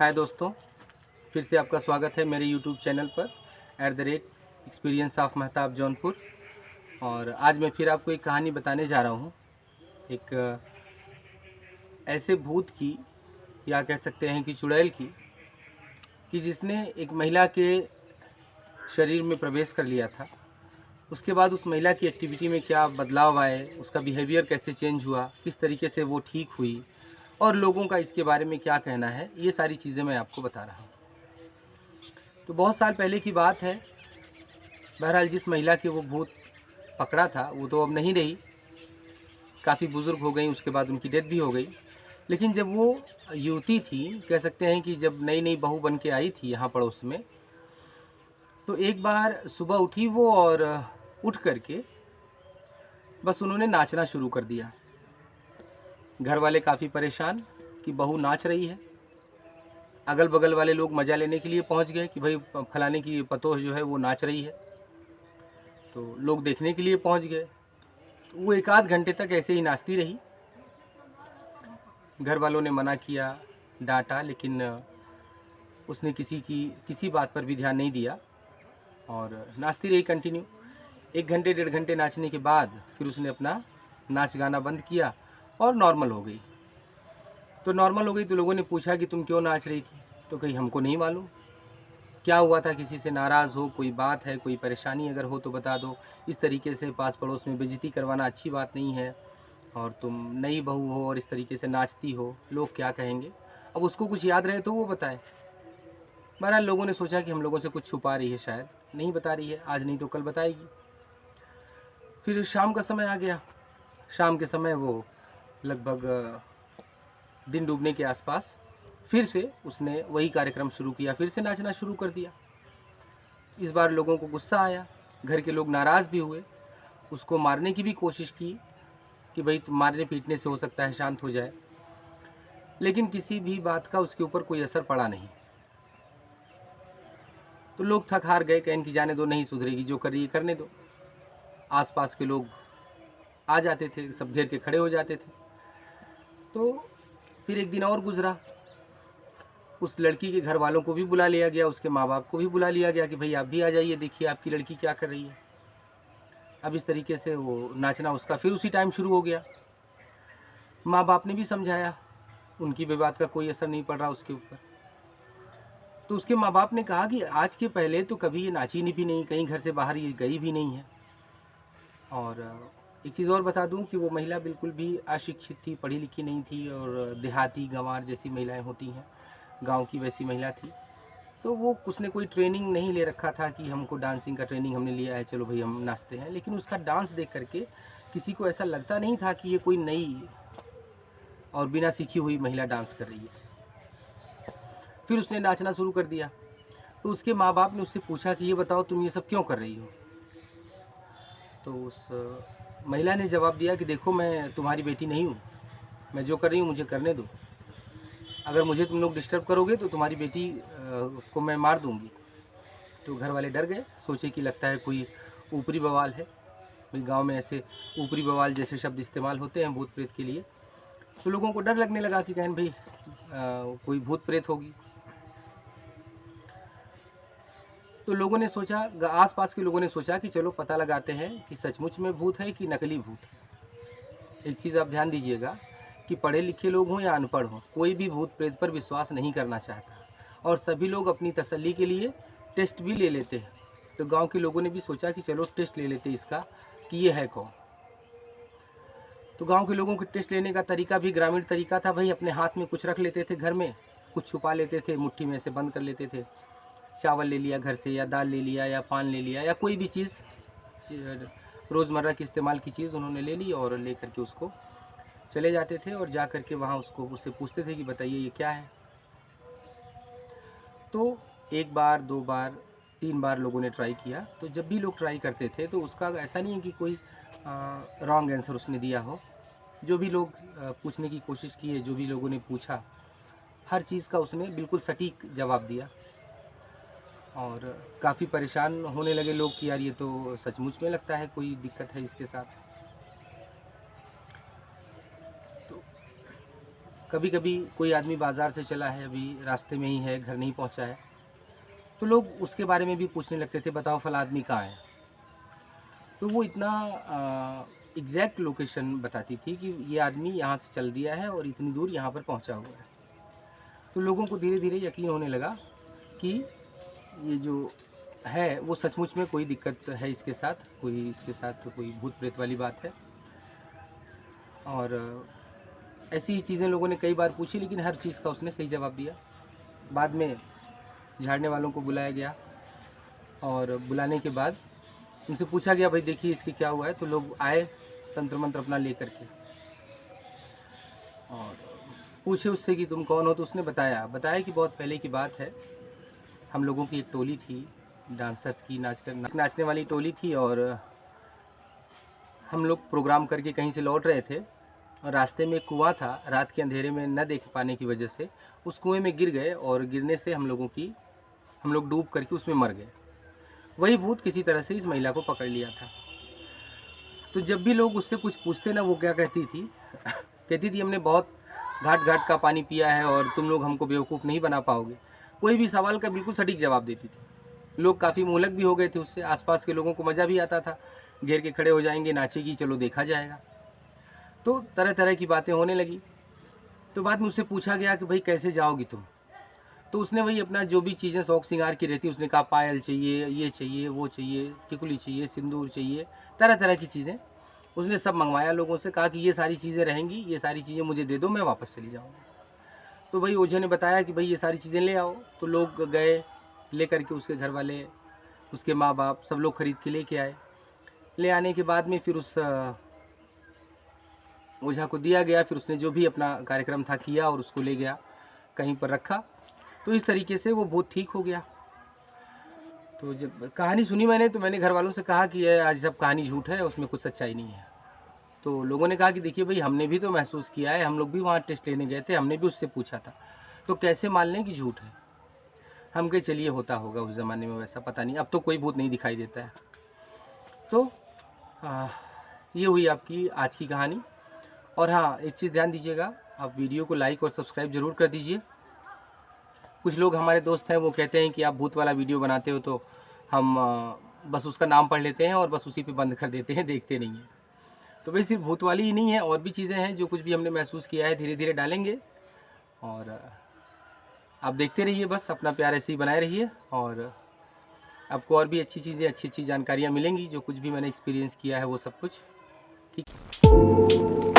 हाय दोस्तों, फिर से आपका स्वागत है मेरे यूट्यूब चैनल पर @एक्सपीरियंस ऑफ महताब जौनपुर। और आज मैं फिर आपको एक कहानी बताने जा रहा हूँ। एक ऐसे भूत की, या कह सकते हैं कि चुड़ैल की, कि जिसने एक महिला के शरीर में प्रवेश कर लिया था। उसके बाद उस महिला की एक्टिविटी में क्या बदलाव आए, उसका बिहेवियर कैसे चेंज हुआ, किस तरीके से वो ठीक हुई, और लोगों का इसके बारे में क्या कहना है, ये सारी चीज़ें मैं आपको बता रहा हूँ। तो बहुत साल पहले की बात है। बहरहाल जिस महिला के वो भूत पकड़ा था वो तो अब नहीं रही, काफ़ी बुज़ुर्ग हो गई, उसके बाद उनकी डेथ भी हो गई। लेकिन जब वो युवती थी, कह सकते हैं कि जब नई नई बहू बन के आई थी यहाँ पड़ोस में, तो एक बार सुबह उठी वो और उठ करके बस उन्होंने नाचना शुरू कर दिया। घर वाले काफ़ी परेशान कि बहू नाच रही है। अगल बगल वाले लोग मज़ा लेने के लिए पहुँच गए कि भाई फलाने की पतोह जो है वो नाच रही है, तो लोग देखने के लिए पहुँच गए। तो वो एक आध घंटे तक ऐसे ही नाचती रही। घर वालों ने मना किया, डांटा, लेकिन उसने किसी बात पर भी ध्यान नहीं दिया और नाचती रही कंटिन्यू। 1 घंटे 1.5 घंटे नाचने के बाद फिर उसने अपना नाच गाना बंद किया और नॉर्मल हो गई। तो नॉर्मल हो गई तो लोगों ने पूछा कि तुम क्यों नाच रही थी? तो कही हमको नहीं मालूम क्या हुआ था, किसी से नाराज़ हो, कोई बात है, कोई परेशानी अगर हो तो बता दो। इस तरीके से पास पड़ोस में बेइज्जती करवाना अच्छी बात नहीं है, और तुम नई बहू हो और इस तरीके से नाचती हो, लोग क्या कहेंगे। अब उसको कुछ याद रहे तो वो बताए। बहरहाल लोगों ने सोचा कि हम लोगों से कुछ छुपा रही है, शायद नहीं बता रही है, आज नहीं तो कल बताएगी। फिर शाम का समय आ गया। शाम के समय वो लगभग दिन डूबने के आसपास फिर से उसने वही कार्यक्रम शुरू किया, फिर से नाचना शुरू कर दिया। इस बार लोगों को गुस्सा आया, घर के लोग नाराज़ भी हुए, उसको मारने की भी कोशिश की कि भाई तुम मारने पीटने से हो सकता है शांत हो जाए, लेकिन किसी भी बात का उसके ऊपर कोई असर पड़ा नहीं। तो लोग थक हार गए, कहें कि जाने दो, नहीं सुधरेगी, जो कर रही है करने दो। आसपास के लोग आ जाते थे, सब घेर के खड़े हो जाते थे। तो फिर एक दिन और गुजरा। उस लड़की के घर वालों को भी बुला लिया गया, उसके माँ बाप को भी बुला लिया गया कि भाई आप भी आ जाइए, देखिए आपकी लड़की क्या कर रही है। अब इस तरीके से वो नाचना उसका फिर उसी टाइम शुरू हो गया। माँ बाप ने भी समझाया, उनकी भी बात का कोई असर नहीं पड़ रहा उसके ऊपर। तो उसके माँ बाप ने कहा कि आज के पहले तो कभी ये नाची भी नहीं, कहीं घर से बाहर ये गई भी नहीं है। और एक चीज़ और बता दूं कि वो महिला बिल्कुल भी अशिक्षित थी, पढ़ी लिखी नहीं थी, और देहाती गंवार जैसी महिलाएं होती हैं, गांव की वैसी महिला थी। तो वो उसने कोई ट्रेनिंग नहीं ले रखा था कि हमको डांसिंग का ट्रेनिंग हमने लिया है, चलो भाई हम नाचते हैं। लेकिन उसका डांस देख करके किसी को ऐसा लगता नहीं था कि ये कोई नई और बिना सीखी हुई महिला डांस कर रही है। फिर उसने नाचना शुरू कर दिया। तो उसके माँ बाप ने उससे पूछा कि ये बताओ तुम ये सब क्यों कर रही हो? तो उस महिला ने जवाब दिया कि देखो, मैं तुम्हारी बेटी नहीं हूँ, मैं जो कर रही हूँ मुझे करने दो। अगर मुझे तुम लोग डिस्टर्ब करोगे तो तुम्हारी बेटी को मैं मार दूँगी। तो घर वाले डर गए, सोचे कि लगता है कोई ऊपरी बवाल है। भाई गाँव में ऐसे ऊपरी बवाल जैसे शब्द इस्तेमाल होते हैं भूत प्रेत के लिए। तो लोगों को डर लगने लगा कि कहीं भाई कोई भूत प्रेत होगी। तो लोगों ने सोचा, आसपास के लोगों ने सोचा कि चलो पता लगाते हैं कि सचमुच में भूत है कि नकली भूत है। एक चीज़ आप ध्यान दीजिएगा कि पढ़े लिखे लोग हों या अनपढ़ हों, कोई भी भूत प्रेत पर विश्वास नहीं करना चाहता, और सभी लोग अपनी तसल्ली के लिए टेस्ट भी ले लेते हैं। तो गांव के लोगों ने भी सोचा कि चलो टेस्ट ले लेते इसका कि ये है कौन। तो गांव के लोगों के टेस्ट लेने का तरीका भी ग्रामीण तरीका था। भाई अपने हाथ में कुछ रख लेते थे, घर में कुछ छुपा लेते थे, मुट्ठी में से बंद कर लेते थे। चावल ले लिया घर से, या दाल ले लिया, या पान ले लिया, या कोई भी चीज़ रोज़मर्रा की इस्तेमाल की चीज़ उन्होंने ले ली, और ले करके उसको चले जाते थे और जा करके वहाँ उससे पूछते थे कि बताइए ये क्या है। तो 1 बार 2 बार 3 बार लोगों ने ट्राई किया। तो जब भी लोग ट्राई करते थे तो उसका ऐसा नहीं है कि कोई रॉन्ग आंसर उसने दिया हो। जो भी लोग पूछने की कोशिश की है, जो भी लोगों ने पूछा, हर चीज़ का उसने बिल्कुल सटीक जवाब दिया। और काफ़ी परेशान होने लगे लोग कि यार ये तो सचमुच में लगता है कोई दिक्कत है इसके साथ। तो कभी कभी कोई आदमी बाज़ार से चला है, अभी रास्ते में ही है, घर नहीं पहुंचा है, तो लोग उसके बारे में भी पूछने लगते थे, बताओ फला आदमी कहाँ है। तो वो इतना एग्जैक्ट लोकेशन बताती थी कि ये आदमी यहाँ से चल दिया है और इतनी दूर यहाँ पर पहुँचा हुआ है। तो लोगों को धीरे धीरे यकीन होने लगा कि ये जो है वो सचमुच में कोई दिक्कत है इसके साथ, कोई भूत प्रेत वाली बात है। और ऐसी ही चीज़ें लोगों ने कई बार पूछी, लेकिन हर चीज़ का उसने सही जवाब दिया। बाद में झाड़ने वालों को बुलाया गया और बुलाने के बाद उनसे पूछा गया, भाई देखिए इसके क्या हुआ है। तो लोग आए तंत्र मंत्र अपना ले करके और पूछे उससे कि तुम कौन हो। तो उसने बताया कि बहुत पहले की बात है, हम लोगों की एक टोली थी डांसर्स की, नाचने वाली टोली थी, और हम लोग प्रोग्राम करके कहीं से लौट रहे थे और रास्ते में एक कुआं था। रात के अंधेरे में न देख पाने की वजह से उस कुएं में गिर गए और गिरने से हम लोग डूब करके उसमें मर गए। वही भूत किसी तरह से इस महिला को पकड़ लिया था। तो जब भी लोग उससे कुछ पूछते ना, वो क्या कहती थी कहती थी हमने बहुत घाट का पानी पिया है और तुम लोग हमको बेवकूफ़ नहीं बना पाओगे। कोई भी सवाल का बिल्कुल सटीक जवाब देती थी। लोग काफ़ी मोहलक भी हो गए थे उससे, आसपास के लोगों को मज़ा भी आता था, घेर के खड़े हो जाएंगे, नाचेगी, चलो देखा जाएगा। तो तरह तरह की बातें होने लगी। तो बाद में उससे पूछा गया कि भाई कैसे जाओगी तुम। तो उसने वही अपना जो भी चीज़ें शौक श्रृंगार की रहती, उसने कहा पायल चाहिए, ये चाहिए, वो चाहिए, टिकुली चाहिए, सिंदूर चाहिए, तरह तरह की चीज़ें उसने सब मंगवाया लोगों से। कहा कि ये सारी चीज़ें रहेंगी, ये सारी चीज़ें मुझे दे दो, मैं वापस चली जाऊँगी। तो भाई ओझे ने बताया कि भाई ये सारी चीज़ें ले आओ। तो लोग गए, ले करके उसके घर वाले, उसके माँ बाप, सब लोग खरीद के लेके आए। ले आने के बाद में फिर उस ओझा को दिया गया। फिर उसने जो भी अपना कार्यक्रम था किया और उसको ले गया, कहीं पर रखा। तो इस तरीके से वो भूत ठीक हो गया। तो जब कहानी सुनी मैंने, तो मैंने घर वालों से कहा कि ये आज सब कहानी झूठ है, उसमें कुछ सच्चाई नहीं है। तो लोगों ने कहा कि देखिए भाई, हमने भी तो महसूस किया है, हम लोग भी वहाँ टेस्ट लेने गए थे, हमने भी उससे पूछा था, तो कैसे मान लें कि झूठ है। हम कहे चलिए होता होगा उस ज़माने में वैसा, पता नहीं, अब तो कोई भूत नहीं दिखाई देता है। तो ये हुई आपकी आज की कहानी। और हाँ, एक चीज़ ध्यान दीजिएगा, आप वीडियो को लाइक और सब्सक्राइब ज़रूर कर दीजिए। कुछ लोग हमारे दोस्त हैं, वो कहते हैं कि आप भूत वाला वीडियो बनाते हो, तो हम बस उसका नाम पढ़ लेते हैं और बस उसी पे बंद कर देते हैं, देखते नहीं हैं। तो भाई सिर्फ भूत वाली ही नहीं है, और भी चीज़ें हैं जो कुछ भी हमने महसूस किया है, धीरे धीरे डालेंगे। और आप देखते रहिए, बस अपना प्यार ऐसे ही बनाए रहिए, और आपको और भी अच्छी चीज़ें, अच्छी अच्छी जानकारियाँ मिलेंगी। जो कुछ भी मैंने एक्सपीरियंस किया है वो सब कुछ ठीक।